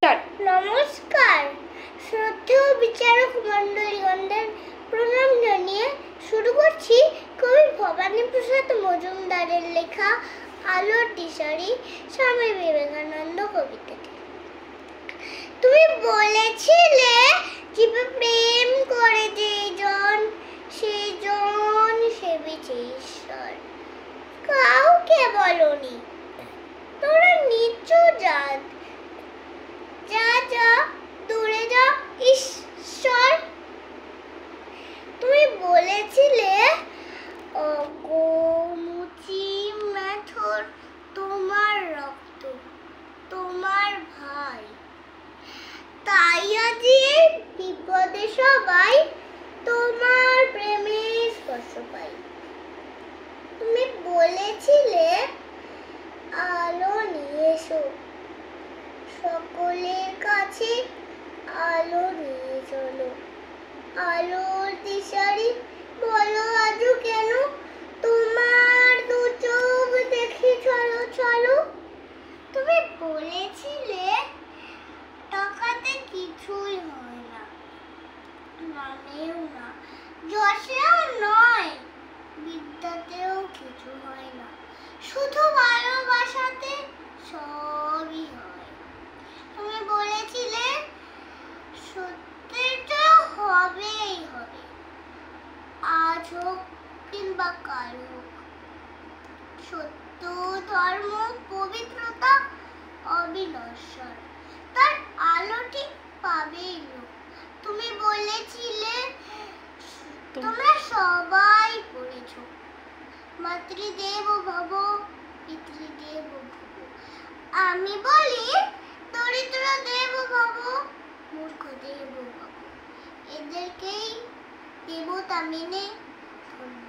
নমস্কার শ্রদ্ধেয় বিচারক মণ্ডলীগণদের প্রণাম জানিয়ে শুরু করছি কবি ভবানীপ্রসাদ মজুমদারের লেখা আলোর দিশারি স্বামী বিবেকানন্দ কবিতাটি। তুমি বলেছিলে জীবে প্রেম করে যেজন সেজন সেবিছে ঈশ্বর। কাউকে বলনি, তোরা নিচ জাত, যা যা দূরে যা ঈশ্বর। তুমি বলেছিলে অগমুচি মেথর তোমার রক্ত তোমার ভাই, তাই আজি বিপদে সবাই তোমার প্রেমে স্পর্শ পাই। তুমি বলেছিলে আলো নিয়ে এসো, সকলের কাছে আলো নিয়ে চলো। আলোর দিশারি বলো আজও কেন তোমার দু চোখ দেখি চলো চলো। তুমি বলেছিলে টাকাতে কিছুই হয় না, নামেও না, যশেও নয়, বিদ্যাতেও কিছু হয় না, শুধু ভালোবাসাতে সবই হয়। তুমি বলেছিলে সত্যিটা হবেই হবে, আজ হোক কিংবা কাল হোক। সত্য ধর্ম পবিত্রতা অবিনশ্বর, তার আলোটি পাবেই লোক। তুমি বলেছিলে তোমরা সবাই পড়েছ মাতৃদেব ভব পিতৃদেব ভব। আমি বলি দরিদ্র দেব ভব মূর্খ দেব ভব। এদেরকেই দেবতা মেনে ধন্য